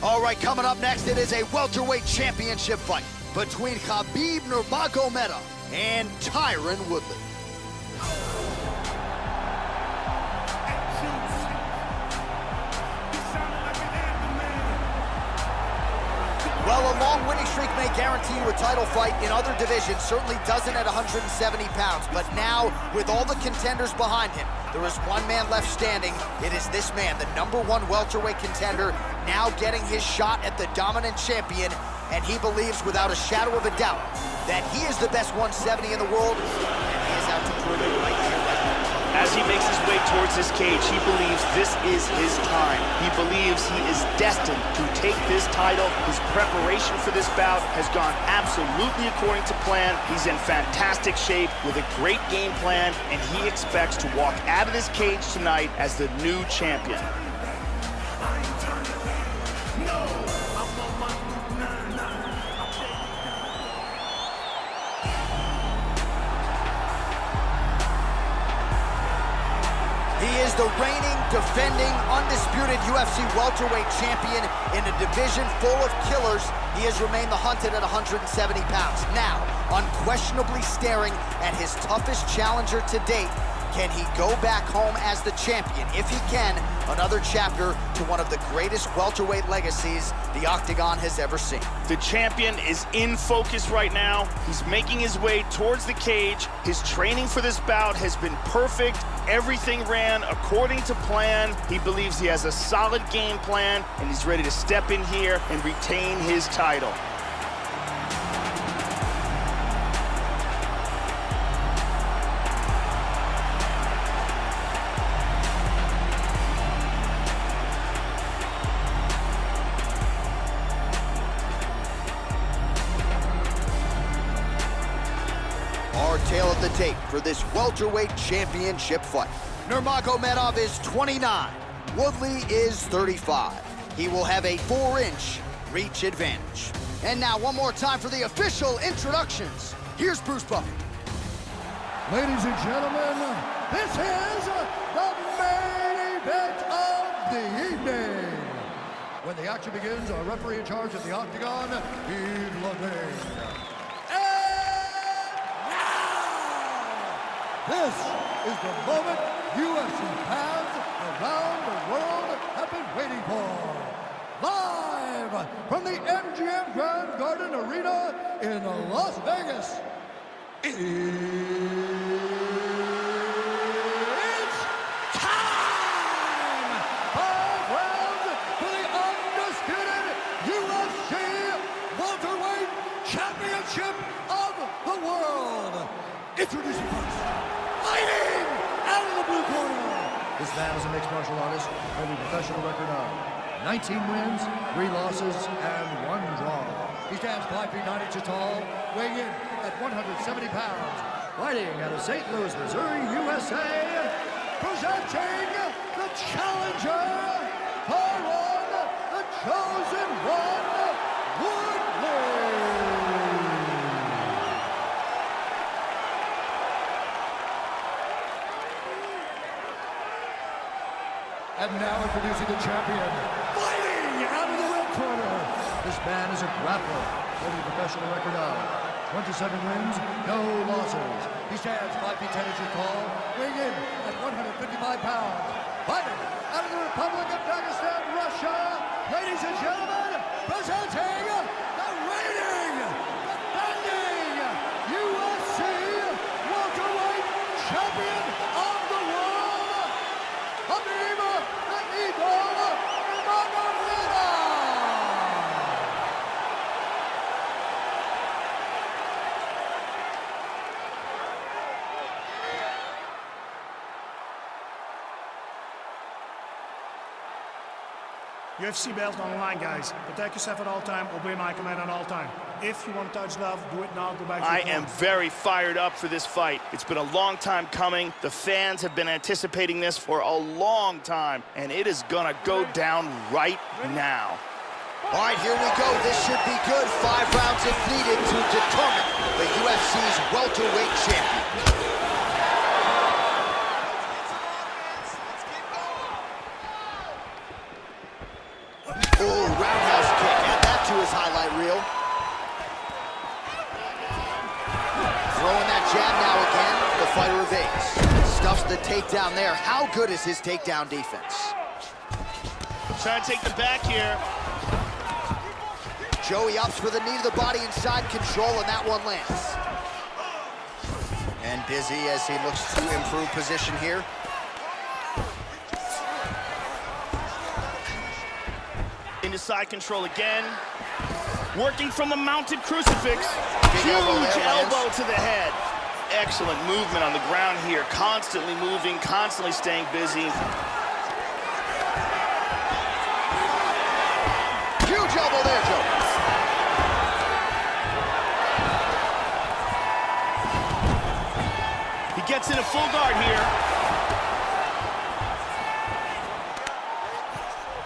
All right, coming up next, it is a welterweight championship fight between Khabib Nurmagomedov and Tyron Woodley. Well, a long winning streak may guarantee you a title fight in other divisions, certainly doesn't at 170 pounds. But now, with all the contenders behind him, there is one man left standing. It is this man, the #1 welterweight contender, now getting his shot at the dominant champion. And he believes, without a shadow of a doubt, that he is the best 170 in the world, and he is out to prove it right here, right now. As he makes his way towards his cage, he believes this is his time. He believes he is destined to take this title. His preparation for this bout has gone absolutely according to plan. He's in fantastic shape with a great game plan, and he expects to walk out of this cage tonight as the new champion. He is the reigning, defending, undisputed UFC welterweight champion in a division full of killers. He has remained the hunted at 170 pounds. Now, unquestionably staring at his toughest challenger to date. Can he go back home as the champion? If he can, another chapter to one of the greatest welterweight legacies the Octagon has ever seen. The champion is in focus right now. He's making his way towards the cage. His training for this bout has been perfect. Everything ran according to plan. He believes he has a solid game plan, and he's ready to step in here and retain his title. Our tale of the tape for this welterweight championship fight. Nurmagomedov is 29. Woodley is 35. He will have a 4-inch reach advantage. And now one more time for the official introductions. Here's Bruce Buffer. Ladies and gentlemen, this is the main event of the evening. When the action begins, our referee in charge of the Octagon, Yves Lavigne. This is the moment UFC fans around the world have been waiting for. Live from the MGM Grand Garden Arena in Las Vegas, it's time! 5 rounds for the undisputed UFC Welterweight Championship of the world. Introducing first, fighting out of the blue corner. This man is a mixed martial artist, holding a professional record of 19 wins, 3 losses, and 1 draw. He stands 5 feet 9 inches tall, weighing in at 170 pounds. Fighting out of St. Louis, Missouri, USA, presenting the challenger, Tyron, the chosen one, Woodley. And now introducing the champion, fighting out of the red corner. This man is a grappler, holding a professional record of 27 wins, no losses. He stands 5 feet 10 inches tall, weighing in at 155 pounds. Fighting out of the Republic of Dagestan, Russia, ladies and gentlemen, presenting the reigning, defending UFC welterweight champion of the world, Khabib Nurmagomedov. UFC belt on the line, guys. Protect yourself at all time. Obey my command at all time. If you want to touch love, do it now. Go back to I your am very fired up for this fight. It's been a long time coming. The fans have been anticipating this for a long time, and it is gonna go down right now. All right, here we go. This should be good. 5 rounds if needed to determine the UFC's welterweight champion. Oh, roundhouse to his highlight reel. Throwing that jab now again. The fighter evades. Stuffs the takedown there. How good is his takedown defense? Trying to take the back here. Joey ups with a knee to the body inside control, and that one lands. And busy as he looks to improve position here. Into side control again. Working from the mounted crucifix. Big Huge elbow elbow to the head. Excellent movement on the ground here. Constantly moving, constantly staying busy. Huge elbow there, Joe. He gets in a full guard here.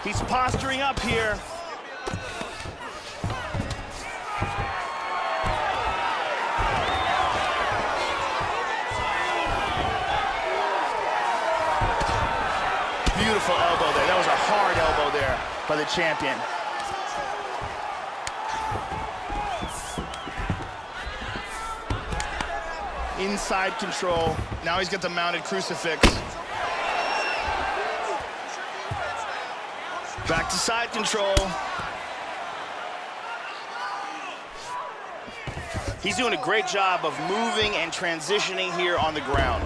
He's posturing up here. Beautiful elbow there. That was a hard elbow there by the champion. Inside control. Now he's got the mounted crucifix. Back to side control. He's doing a great job of moving and transitioning here on the ground.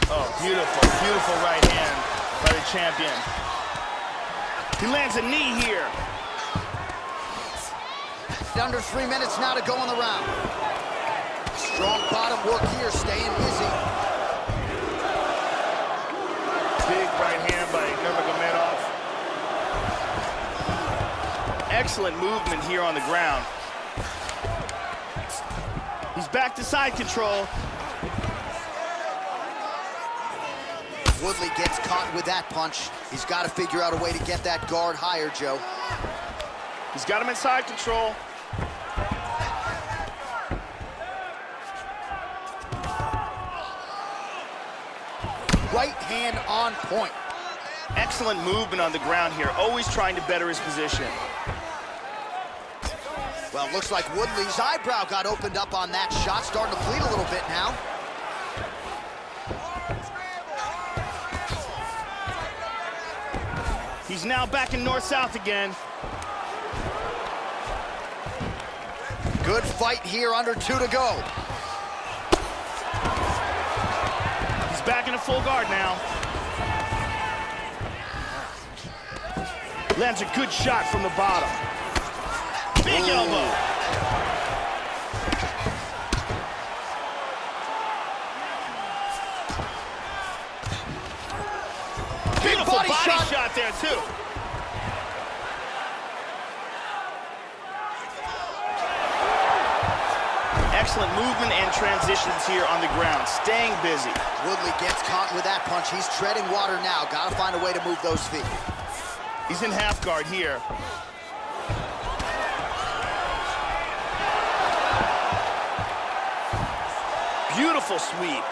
Oh, beautiful, beautiful right hand by the champion. He lands a knee here. Under 3 minutes now to go in the round. Strong bottom work here, staying busy. Big right hand by Nurmagomedov. Excellent movement here on the ground. He's back to side control. Woodley gets caught with that punch. He's got to figure out a way to get that guard higher, Joe. He's got him in side control. Right hand on point. Excellent movement on the ground here, always trying to better his position. Well, looks like Woodley's eyebrow got opened up on that shot, starting to bleed a little bit now. He's now back in north-south again. Good fight here, under 2 to go. He's back in a full guard now. Lands a good shot from the bottom. Big elbow. Beautiful body shot there, too. Excellent movement and transitions here on the ground, staying busy. Woodley gets caught with that punch. He's treading water now. Got to find a way to move those feet. He's in half guard here. Beautiful sweep.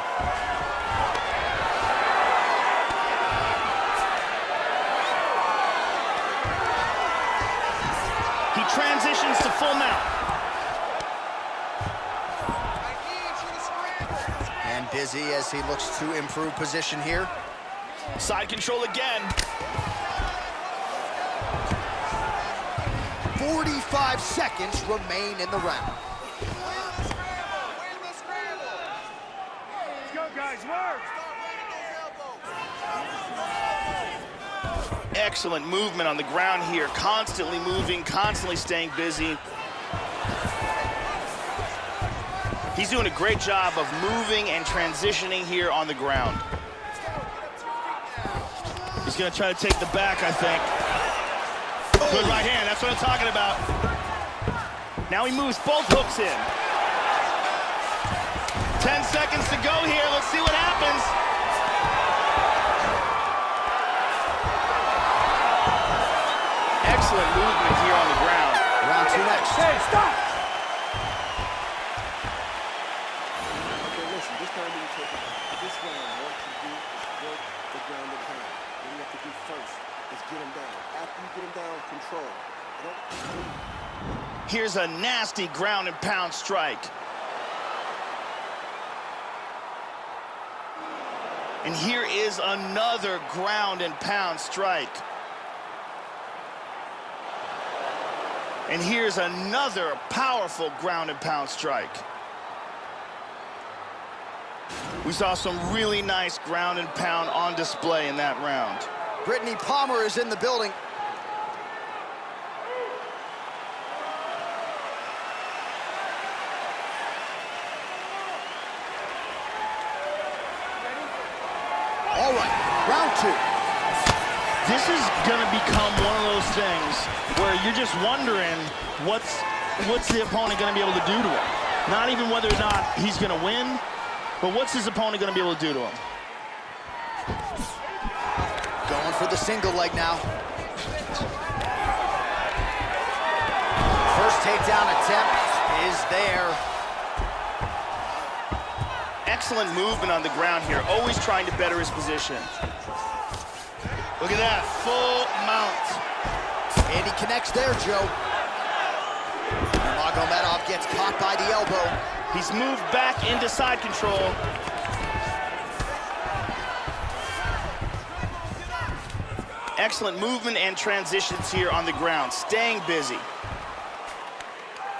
He transitions to full mount. And busy as he looks to improve position here. Side control again. 45 seconds remain in the round. Let's go, guys, work! Excellent movement on the ground here, constantly moving, constantly staying busy. He's doing a great job of moving and transitioning here on the ground. He's gonna try to take the back, I think. Good right hand, that's what I'm talking about. Now he moves both hooks in. 10 seconds to go here, let's see what happens. Excellent movement here on the ground. Round 2 next. Hey, stop! Okay, listen, this time we take it. This round, what you do, work the ground and pound. What you have to do first is get him down. After you get him down, control. Here's a nasty ground and pound strike. And here is another ground and pound strike. And here's another powerful ground and pound strike. We saw some really nice ground and pound on display in that round. Brittany Palmer is in the building. All right, round two. This is gonna become one of those things where you're just wondering what's the opponent gonna be able to do to him. Not even whether or not he's gonna win, but what's his opponent gonna be able to do to him? Going for the single leg now. First takedown attempt is there. Excellent movement on the ground here, always trying to better his position. Look at that, full mount. And he connects there, Joe. Nurmagomedov gets caught by the elbow. He's moved back into side control. Excellent movement and transitions here on the ground, staying busy.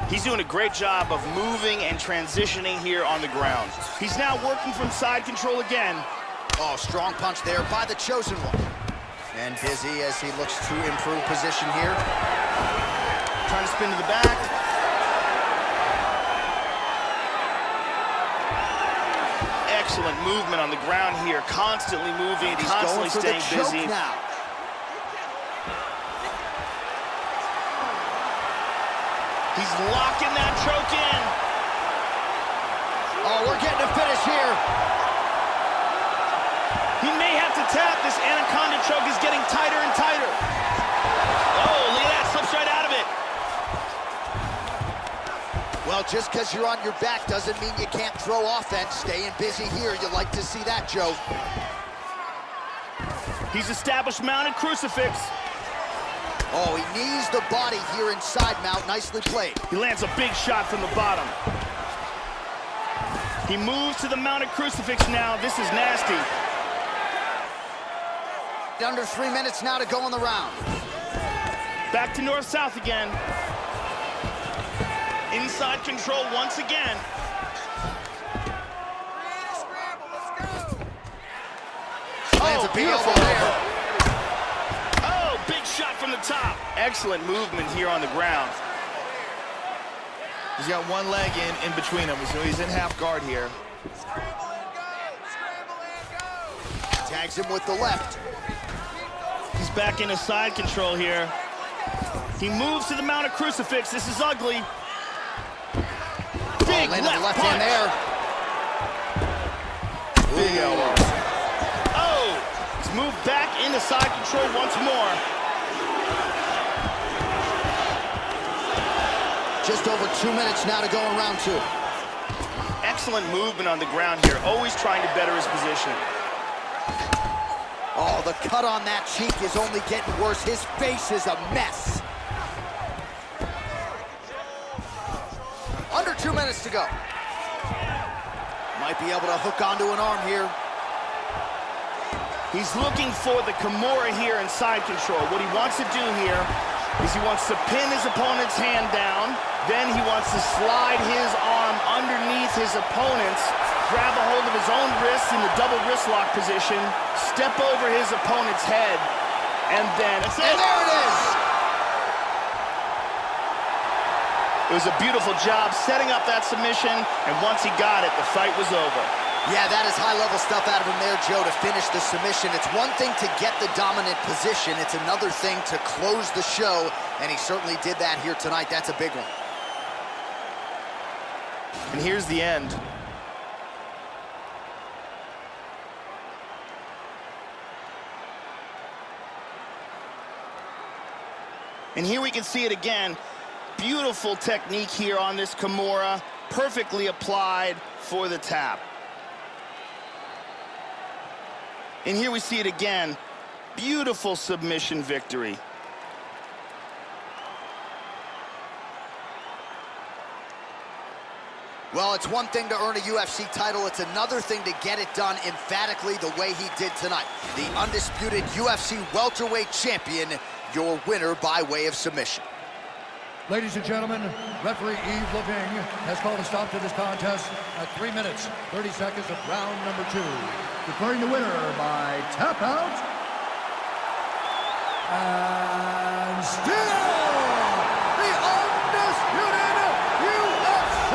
He's doing a great job of moving and transitioning here on the ground. He's now working from side control again. Oh, strong punch there by the chosen one. And busy as he looks to improve position here. Trying to spin to the back. Excellent movement on the ground here, constantly moving, He's constantly going for staying the choke busy. now. He's locking that choke in. Oh, we're getting a finish here. He may have to tap. This anaconda choke is getting tighter and tighter. Oh, look at that, slips right out of it. Well, just because you're on your back doesn't mean you can't throw offense. Staying busy here, you like to see that, Joe. He's established mounted crucifix. Oh, he knees the body here inside mount. Nicely played. He lands a big shot from the bottom. He moves to the mounted crucifix now. This is nasty. Under 3 minutes now to go in the round. Back to north-south again. Inside control once again. Lands a big elbow there. Oh, big shot from the top. Excellent movement here on the ground. He's got one leg in between them, so he's in half guard here. Tags him with the left. He's back into side control here. He moves to the mounted crucifix. This is ugly. Big landed left the left punch. hand there. Big elbow. Oh, he's moved back into side control once more. Just over 2 minutes now to go in round two. Excellent movement on the ground here, always trying to better his position. Oh, the cut on that cheek is only getting worse. His face is a mess. Under 2 minutes to go. Might be able to hook onto an arm here. He's looking for the Kimura here in side control. What he wants to do here is he wants to pin his opponent's hand down, then he wants to slide his arm underneath his opponent's, grab a hold of his own wrist in the double wrist lock position, step over his opponent's head, and then that's it. And there it is. It was a beautiful job setting up that submission, and once he got it, the fight was over. Yeah, that is high-level stuff out of him there, Joe, to finish the submission. It's one thing to get the dominant position. It's another thing to close the show, and he certainly did that here tonight. That's a big one. And here's the end. And here we can see it again. Beautiful technique here on this Kimura, perfectly applied for the tap. And here we see it again. Beautiful submission victory. Well, it's one thing to earn a UFC title. It's another thing to get it done emphatically the way he did tonight. The undisputed UFC welterweight champion, your winner by way of submission. Ladies and gentlemen, referee Yves Leving has called a stop to this contest at 3 minutes, 30 seconds of round number 2. Declaring the winner by tap out and still the undisputed UFC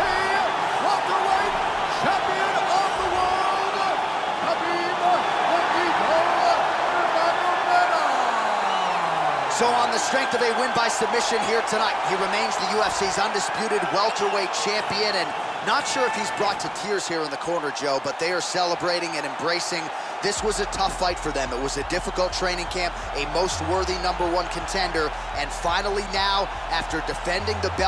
welterweight champion of the world, Khabib Nurmagomedov. So on the strength of a win by submission here tonight, he remains the UFC's undisputed welterweight champion, and not sure if he's brought to tears here in the corner, Joe, but they are celebrating and embracing. This was a tough fight for them. It was a difficult training camp, a most worthy #1 contender, and finally now, after defending the belt